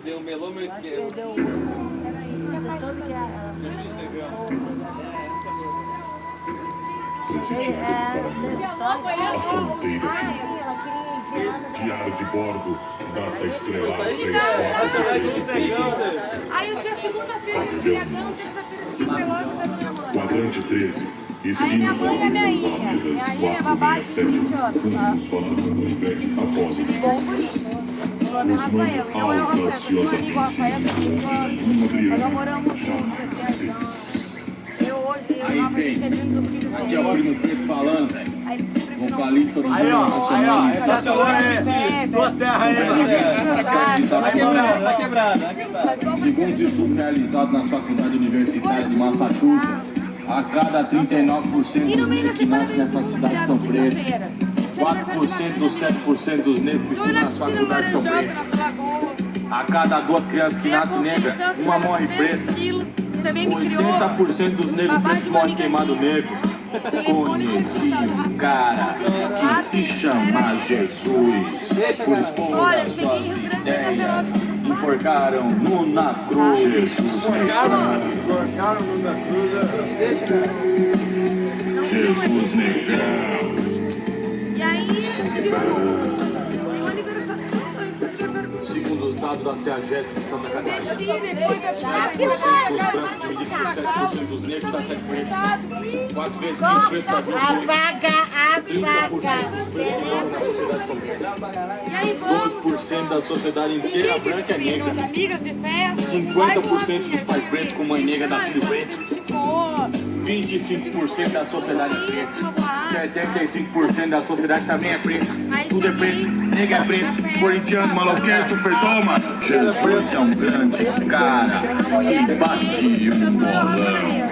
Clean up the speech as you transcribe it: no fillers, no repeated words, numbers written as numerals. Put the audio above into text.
Deu melão meu esquerdo. Deu todo que era. A fronteira sul. Diário de bordo, data estrelada 34. Aí eu tinha segunda-feira de feriadão, terça-feira de Pelosa da minha mãe. Quadrante 13. Aí Esquina minha mãe é minha ilha. Avenidas Minha ilha é babá de 467. 20 horas. Fundos falaram do Ivete após Meu nome é Rafael. Minha mãe é o Rafael. Eu sou igual a Rafael, nós já moramos juntos aqui. Eu hoje, eu nova gente é lindo do filho. Aqui é o primo preto falando, velho. Aí eles sempre viram. Vocalista do Aí, ó, essa tua aí, tua terra aí, Vai quebrada, vai quebrada, vai quebrada. Segundo estudo realizado na Faculdade Universitária de Massachusetts, a cada 39% dos negros que nascem nessa cidade são pretos. 4% dos 7% dos negros que estudam nas faculdades são pretos. A cada 2 crianças que nascem negras, uma morre preta. 80% dos negros pretos morrem queimado negro. Conheci um cara que se chama Jesus. Por expor as suas ideias, enforcaram no na cruz. Jesus negão. Jesus negão. E aí, tem um aniversário. Segundo os dados da CEAGESP de Santa Catarina, Desci depois da chave. 7% dos brancos divididos por 7% dos negros dá 7 pretos. 4 vezes 15 pretos dá 20 pretos. 30% dos pretos moram na sociedade são pretos. E aí, vamos. 12% da sociedade inteira branca é negra. Amigas de fé. 50% dos pais pretos com mãe negra dá filho preto. Ficou. 25% da sociedade é preta. 75% da sociedade também é preta. Tudo é preto. Nega é preto. Corintiano, maloqueiro, superdoma. Jesus é um grande cara e bate um bolão.